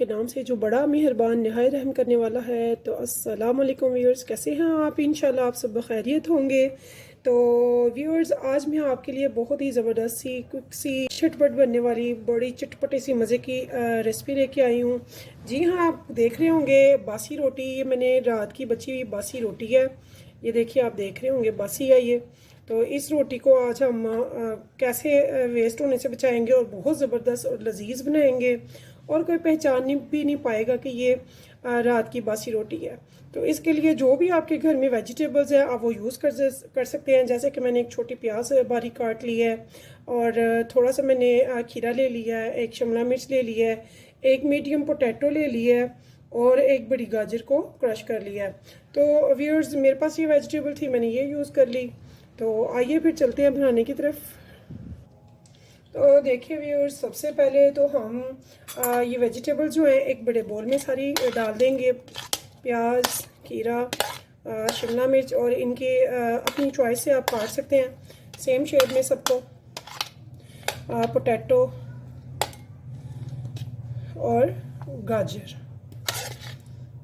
के नाम से जो बड़ा मेहरबान नहायत रहम करने वाला है। तो अस्सलाम वालेकुम व्यूअर्स, कैसे हैं आप? इंशाल्लाह आप सब खैरियत होंगे। तो व्यूअर्स, आज मैं आपके लिए बहुत ही ज़बरदस्त सी क्विक सी झटपट बनने वाली बड़ी चटपटी सी मज़े की रेसिपी लेके आई हूँ। जी हाँ, आप देख रहे होंगे बासी रोटी। ये मैंने रात की बची हुई बासी रोटी है। ये देखिए, आप देख रहे होंगे बासी है ये। तो इस रोटी को आज हम कैसे वेस्ट होने से बचाएंगे और बहुत ज़बरदस्त और लजीज बनाएंगे, और कोई पहचान भी नहीं पाएगा कि ये रात की बासी रोटी है। तो इसके लिए जो भी आपके घर में वेजिटेबल्स हैं आप वो यूज़ कर सकते हैं। जैसे कि मैंने एक छोटी प्याज बारीक काट ली है, और थोड़ा सा मैंने खीरा ले लिया है, एक शिमला मिर्च ले लिया है, एक मीडियम पोटैटो ले लिया है, और एक बड़ी गाजर को क्रश कर लिया है। तो व्यूअर्स, मेरे पास ये वेजिटेबल थी, मैंने ये यूज़ कर ली। तो आइए फिर चलते हैं बनाने की तरफ। तो देखिए व्यूअर्स, सबसे पहले तो हम ये वेजिटेबल जो है एक बड़े बोल में सारी डाल देंगे। प्याज, खीरा, शिमला मिर्च, और इनके अपनी चॉइस से आप काट सकते हैं सेम शेप में सबको। पोटैटो और गाजर,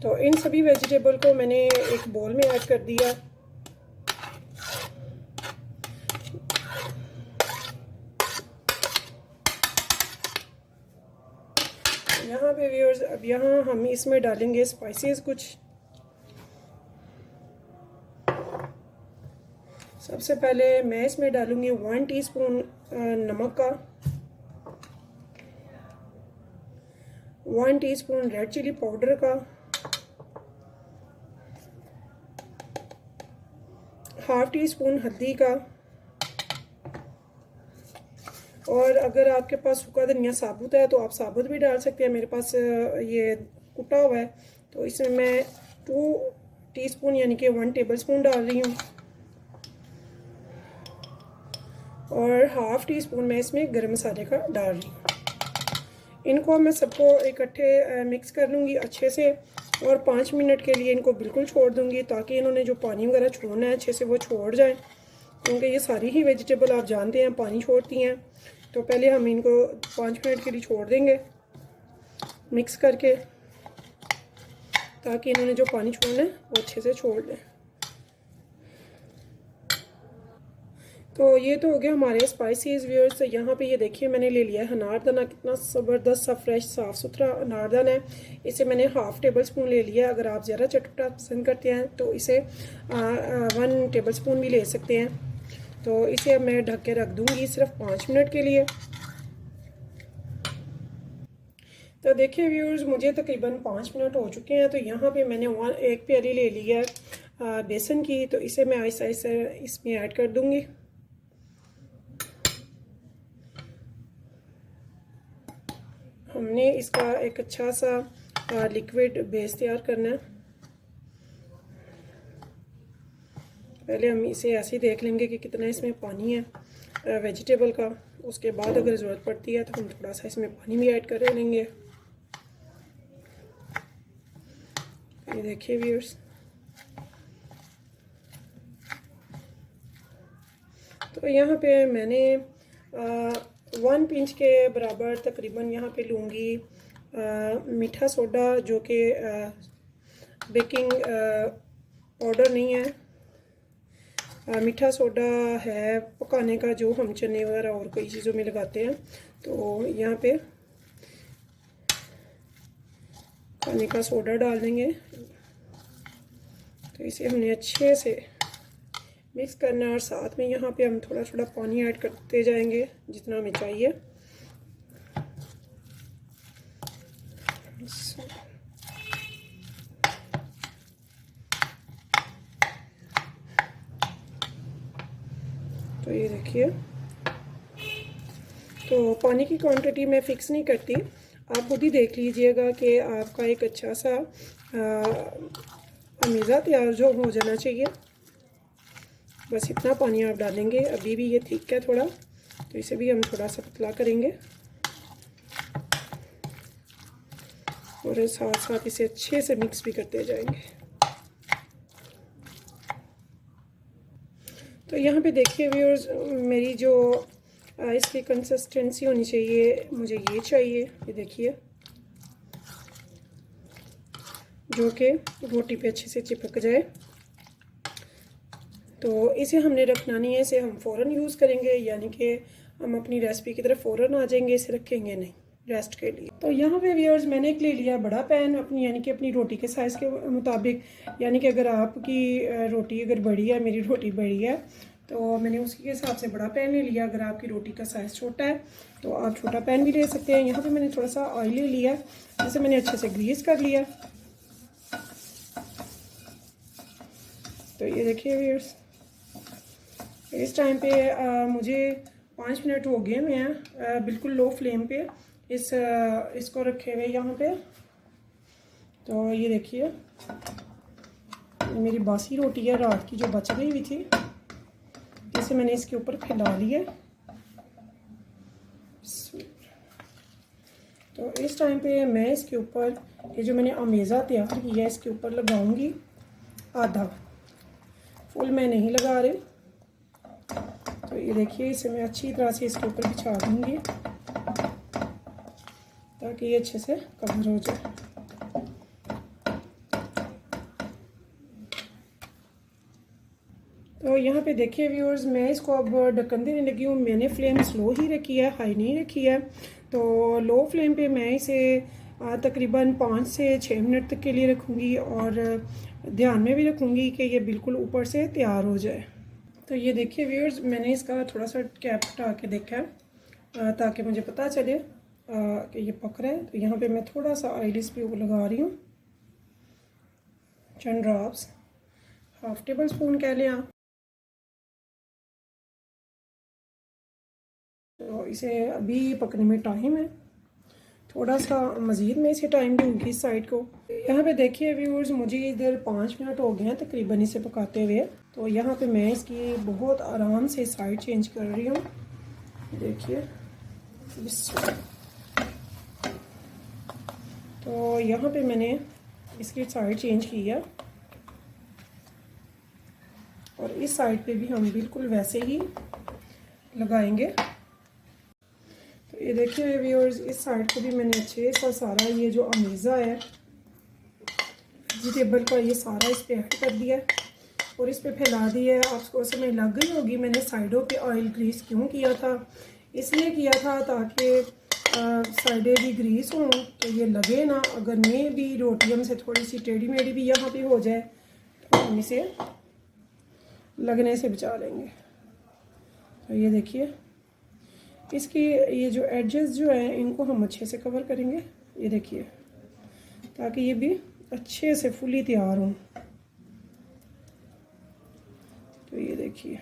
तो इन सभी वेजिटेबल को मैंने एक बोल में ऐड कर दिया। यहाँ पे व्यूअर्स, अब यहाँ हम इसमें डालेंगे स्पाइसेस कुछ। सबसे पहले मैं इसमें डालूंगी 1 टीस्पून नमक का, 1 टीस्पून रेड चिली पाउडर का, ½ टीस्पून हल्दी का, और अगर आपके पास सूखा धनिया साबुत है तो आप साबुत भी डाल सकते हैं। मेरे पास ये कुटा हुआ है, तो इसमें मैं 2 टीस्पून यानी कि 1 टेबलस्पून डाल रही हूँ, और ½ टीस्पून मैं इसमें गरम मसाले का डाल रही हूँ। इनको मैं सबको इकट्ठे मिक्स कर लूँगी अच्छे से, और 5 मिनट के लिए इनको बिल्कुल छोड़ दूँगी, ताकि इन्होंने जो पानी वगैरह छोड़ना है अच्छे से वो छोड़ जाए, क्योंकि ये सारी ही वेजिटेबल आप जानते हैं पानी छोड़ती हैं। तो पहले हम इनको 5 मिनट के लिए छोड़ देंगे मिक्स करके, ताकि इन्होंने जो पानी छोड़ना है वो अच्छे से छोड़ दें। तो ये तो हो गया हमारे स्पाइसेस व्यूअर्स। यहाँ पे ये देखिए मैंने ले लिया है अनारदाना, कितना ज़बरदस्त सा फ्रेश साफ़ सुथरा अनारदाना है। इसे मैंने ½ टेबलस्पून ले लिया। अगर आप ज़्यादा चटपटा पसंद करते हैं तो इसे 1 टेबलस्पून भी ले सकते हैं। तो इसे अब मैं ढक के रख दूँगी सिर्फ 5 मिनट के लिए। तो देखिए व्यूअर्स, मुझे तकरीबन 5 मिनट हो चुके हैं। तो यहाँ पे मैंने 1 प्याली ले ली है बेसन की, तो इसे मैं आहिस्ता आहिस्ता इसमें ऐड कर दूँगी। हमने इसका एक अच्छा सा लिक्विड बेस तैयार करना है। पहले हम इसे ऐसे ही देख लेंगे कि कितना इसमें पानी है वेजिटेबल का। उसके बाद अगर ज़रूरत पड़ती है तो हम थोड़ा सा इसमें पानी भी ऐड कर लेंगे। ये देखिए व्यूअर्स, तो यहाँ पे मैंने 1 पिंच के बराबर तकरीबन यहाँ पे लूँगी मीठा सोडा, जो कि बेकिंग पाउडर नहीं है, मीठा सोडा है पकाने का, जो हम चने वगैरह और कई चीज़ों में लगाते हैं। तो यहाँ पे खाने का सोडा डाल देंगे। तो इसे हमने अच्छे से मिक्स करना है, और साथ में यहाँ पे हम थोड़ा थोड़ा पानी ऐड करते जाएंगे जितना हमें चाहिए। तो ये देखिए, तो पानी की क्वांटिटी मैं फ़िक्स नहीं करती, आप खुद ही देख लीजिएगा कि आपका एक अच्छा सा अमीज़ा तैयार जो हो जाना चाहिए। बस इतना पानी आप डालेंगे। अभी भी ये थिक है थोड़ा, तो इसे भी हम थोड़ा सा पतला करेंगे, और साथ साथ इसे अच्छे से मिक्स भी करते जाएंगे। तो यहाँ पे देखिए व्यूअर्स, मेरी जो इसकी कंसिस्टेंसी होनी चाहिए, मुझे ये चाहिए। ये देखिए, जो कि रोटी पे अच्छे से चिपक जाए। तो इसे हमने रखना नहीं है, इसे हम फ़ौरन यूज़ करेंगे, यानी कि हम अपनी रेसिपी की तरफ फ़ौरन आ जाएंगे, इसे रखेंगे नहीं रेस्ट के लिए। तो यहाँ पे व्यूअर्स मैंने एक ले लिया बड़ा पैन अपनी, यानी कि अपनी रोटी के साइज़ के मुताबिक। यानी कि अगर आपकी रोटी अगर बड़ी है, मेरी रोटी बड़ी है, तो मैंने उसके हिसाब से बड़ा पैन ले लिया। अगर आपकी रोटी का साइज़ छोटा है तो आप छोटा पैन भी ले सकते हैं। यहाँ पे मैंने थोड़ा सा ऑयल ले लिया, जिसे मैंने अच्छे से ग्रीस कर लिया। तो ये देखिए व्यूअर्स, इस टाइम पे मुझे 5 मिनट हो गए मैं बिल्कुल लो फ्लेम पे इसको रखे हुए यहाँ पे। तो ये देखिए मेरी बासी रोटी है रात की जो बच गई हुई थी, इसे मैंने इसके ऊपर फैला लिया। तो इस टाइम पे मैं इसके ऊपर ये जो मैंने अमेज़ा तैयार किया है इसके ऊपर लगाऊंगी आधा, फुल मैं नहीं लगा रही। तो ये देखिए इसे मैं अच्छी तरह से इसके ऊपर बिछा दूंगी ताकि ये अच्छे से कवर हो जाए। तो यहाँ पे देखिए व्यूअर्स, मैं इसको अब ढक्कन देने लगी हूँ। मैंने फ्लेम स्लो ही रखी है, हाई नहीं रखी है। तो लो फ्लेम पे मैं इसे तकरीबन 5 से 6 मिनट तक के लिए रखूँगी, और ध्यान में भी रखूँगी कि ये बिल्कुल ऊपर से तैयार हो जाए। तो ये देखिए व्यूअर्स, मैंने इसका थोड़ा सा कैप हटा के देखा है ताकि मुझे पता चले कि ये पक रहा है। तो यहाँ पे मैं थोड़ा सा ऑयल इस पे लगा रही हूँ, चंद ड्रॉप्स, हाफ टेबल स्पून कह लें आप। तो इसे अभी पकने में टाइम है, थोड़ा सा मज़ीद मैं इसे टाइम दूँगी इस साइड को। यहाँ पे देखिए व्यूअर्स, मुझे इधर 5 मिनट हो गए हैं तकरीबन इसे पकाते हुए। तो यहाँ पे मैं इसकी बहुत आराम से साइड चेंज कर रही हूँ, देखिए। तो यहाँ पे मैंने इसकी साइड चेंज की है, और इस साइड पे भी हम बिल्कुल वैसे ही लगाएंगे। तो ये देखिए व्यूअर्स, इस साइड को भी मैंने अच्छे सा सारा ये जो अमेज़ा है वेजिटेबल का ये सारा इस पर ऐड कर दिया और इस पर फैला दिया है। आपको समझ लग गई होगी मैंने साइडों पे ऑयल ग्रीस क्यों किया था। इसलिए किया था ताकि साइडें भी ग्रीस हों तो ये लगे ना। अगर मैं भी रोटियों से थोड़ी सी टेढ़ी मेढ़ी भी यहाँ पे हो जाए तो हम इसे लगने से बचा लेंगे। तो ये देखिए इसकी ये जो एडजेस जो हैं इनको हम अच्छे से कवर करेंगे, ये देखिए, ताकि ये भी अच्छे से फुली तैयार हों। तो ये देखिए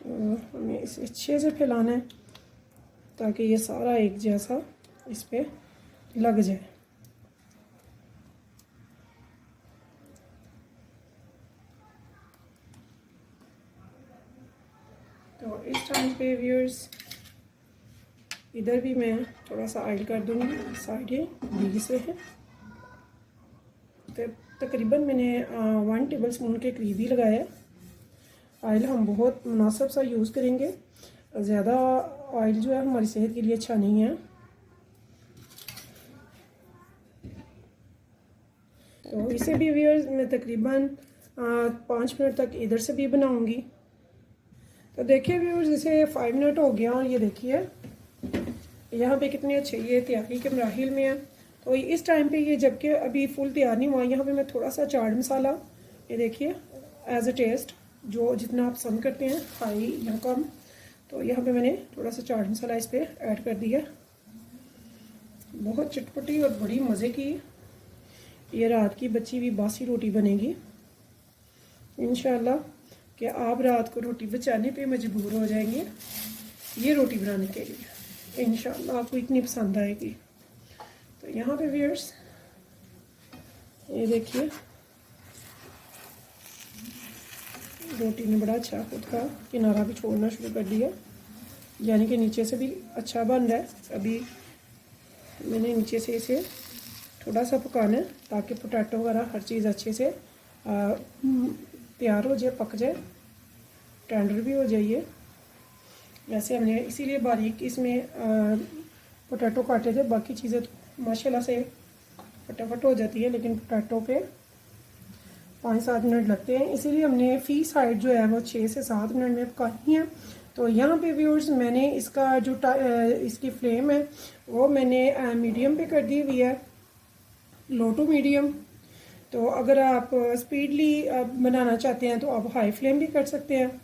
तो हमें इसे अच्छे से फैलाना है ताकि ये सारा एक जैसा इस पे लग जाए। तो इस टाइम पे व्यूअर्स इधर भी मैं थोड़ा सा ऑयल कर दूंगी, साइडें घी से है। तो तकरीबन मैंने 1 टेबल स्पून के करीब ही लगाया। ऑयल हम बहुत मुनासिब सा यूज़ करेंगे, ज़्यादा ऑयल जो है हमारी सेहत के लिए अच्छा नहीं है। तो इसे भी व्यूअर्स मैं तकरीबन 5 मिनट तक इधर से भी बनाऊंगी। तो देखिए व्यूअर्स इसे 5 मिनट हो गया और ये देखिए यहाँ पे कितने अच्छे ये तैयारी के मराहिल में है। तो इस टाइम पे ये जबकि अभी फुल तैयार नहीं हुआ, यहाँ पे मैं थोड़ा सा चाट मसाला, ये देखिए एज अ टेस्ट जो जितना आप पसंद करते हैं हाई या कम, तो यहाँ पे मैंने थोड़ा सा चाट मसाला इस पर ऐड कर दिया। बहुत चटपटी और बड़ी मज़े की ये रात की बची हुई बासी रोटी बनेगी इंशाल्लाह, कि आप रात को रोटी बचाने पे मजबूर हो जाएंगे ये रोटी बनाने के लिए। इंशाल्लाह आपको इतनी पसंद आएगी। तो यहाँ पे व्यूअर्स ये देखिए रोटी ने बड़ा अच्छा खुद का किनारा भी छोड़ना शुरू कर दिया, यानी कि नीचे से भी अच्छा बन रहा है। अभी मैंने नीचे से इसे थोड़ा सा पकाना है ताकि पोटैटो वगैरह हर चीज़ अच्छे से तैयार हो जाए, पक जाए। टेंडर भी हो जाइए। वैसे हमने इसीलिए बारीक इसमें पोटैटो काटे थे, बाकी चीज़ें तो माशाल्लाह से फटाफट हो जाती है, लेकिन पोटैटो पे 5-7 मिनट लगते हैं, इसीलिए हमने फ़ी साइड जो है वो 6 से 7 मिनट में पकानी है। तो यहाँ पे व्यूअर्स मैंने इसका जो इसकी फ्लेम है वो मैंने मीडियम पे कर दी हुई है, लो टू मीडियम। तो अगर आप स्पीडली बनाना चाहते हैं तो आप हाई फ्लेम भी कर सकते हैं।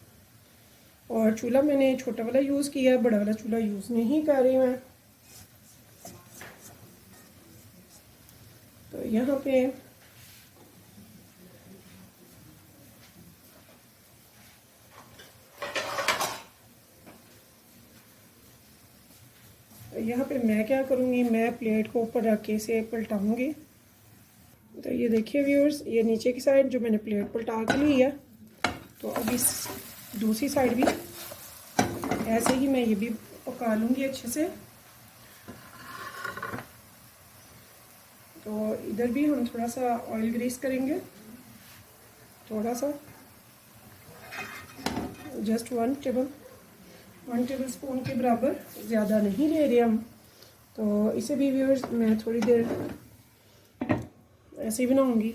और चूल्हा मैंने छोटा वाला यूज़ किया है, बड़ा वाला चूल्हा यूज़ नहीं कर रही मैं। तो यहाँ पे मैं क्या करूँगी, मैं प्लेट को ऊपर रख के इसे पलटाऊँगी। तो ये देखिए व्यूअर्स, ये नीचे की साइड जो मैंने प्लेट पलटा के ली है, तो अब इस दूसरी साइड भी ऐसे ही मैं ये भी पका लूँगी अच्छे से। तो इधर भी हम थोड़ा सा ऑयल ग्रीस करेंगे, थोड़ा सा, जस्ट 1 टेबल स्पून के बराबर, ज़्यादा नहीं ले रहे हम। तो इसे भी व्यूअर्स मैं थोड़ी देर ऐसे ही बनाऊंगी।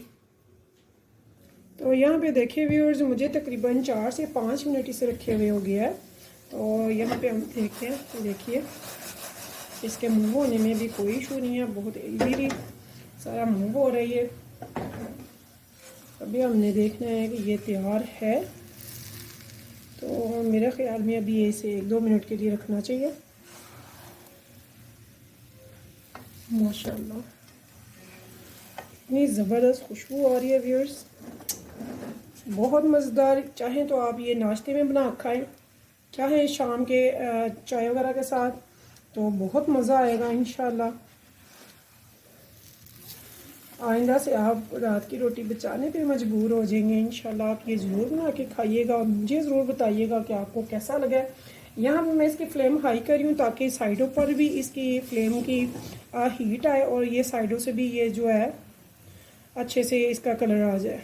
तो यहाँ पे देखिए व्यूअर्स, मुझे तकरीबन 4 से 5 मिनट इसे रखे हुए हो गया है। तो यहाँ पे हम देखते हैं, तो देखिए इसके मूव होने में भी कोई इशू नहीं है, बहुत इजीली सारा मूव हो रही है। अभी हमने देखना है कि ये तैयार है, तो मेरे ख्याल में अभी इसे 1-2 मिनट के लिए रखना चाहिए। माशाल्लाह इतनी ज़बरदस्त खुशबू आ रही है व्यूअर्स, बहुत मज़ेदार। चाहें तो आप ये नाश्ते में बना खाएं, चाहे शाम के चाय वगैरह के साथ, तो बहुत मज़ा आएगा इंशाल्लाह। आइंदा से आप रात की रोटी बचाने पे मजबूर हो जाएंगे इंशाल्लाह। आप ये ज़रूर बना के खाइएगा और मुझे ज़रूर बताइएगा कि आपको कैसा लगा। यहाँ पर मैं इसकी फ्लेम हाई कर रही हूँ ताकि साइडों पर भी इसकी फ्लेम की हीट आए और ये साइडों से भी ये जो है अच्छे से इसका कलर आ जाए।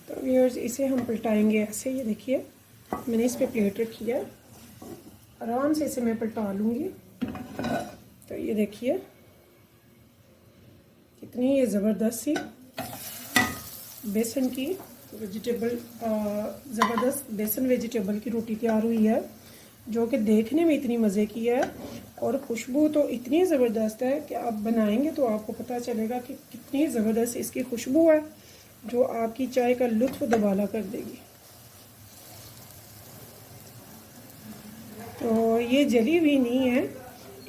तो व्यूअर्स इसे हम पलटाएंगे ऐसे, ये देखिए मैंने इस पे प्लेट रखी है, आराम से इसे मैं पलटा लूँगी। तो ये देखिए कितनी ये ज़बरदस्त सी बेसन की वेजिटेबल, ज़बरदस्त बेसन वेजिटेबल की रोटी तैयार हुई है, जो कि देखने में इतनी मज़े की है और खुशबू तो इतनी ज़बरदस्त है कि आप बनाएंगे तो आपको पता चलेगा कि कितनी ज़बरदस्त इसकी खुशबू है, जो आपकी चाय का लुत्फ़ दुबाला कर देगी। तो ये जली हुई नहीं है,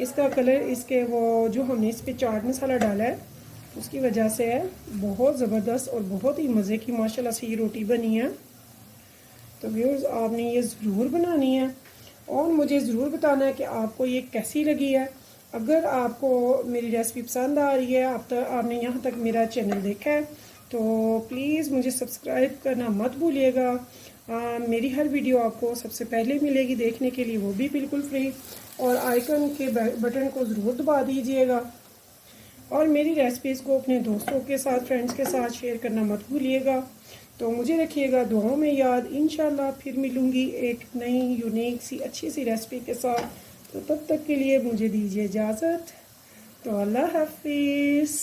इसका कलर इसके वो जो हमने इस पर चाट मसाला डाला है उसकी वजह से है, बहुत ज़बरदस्त और बहुत ही मज़े की माशाल्लाह से ये रोटी बनी है। तो व्यूअर्स आपने ये ज़रूर बनानी है और मुझे ज़रूर बताना है कि आपको ये कैसी लगी है। अगर आपको मेरी रेसिपी पसंद आ रही है, आपने यहाँ तक मेरा चैनल देखा है, तो प्लीज़ मुझे सब्सक्राइब करना मत भूलिएगा। मेरी हर वीडियो आपको सबसे पहले मिलेगी देखने के लिए, वो भी बिल्कुल फ्री, और आइकन के बटन को ज़रूर दबा दीजिएगा और मेरी रेसिपीज़ को अपने दोस्तों के साथ, फ्रेंड्स के साथ शेयर करना मत भूलिएगा। तो मुझे रखिएगा दुआओं में याद। इंशाल्लाह फिर मिलूँगी एक नई यूनिक सी अच्छी सी रेसिपी के साथ। तो तब तक के लिए मुझे दीजिए इजाज़त। तो अल्लाह हाफिज़।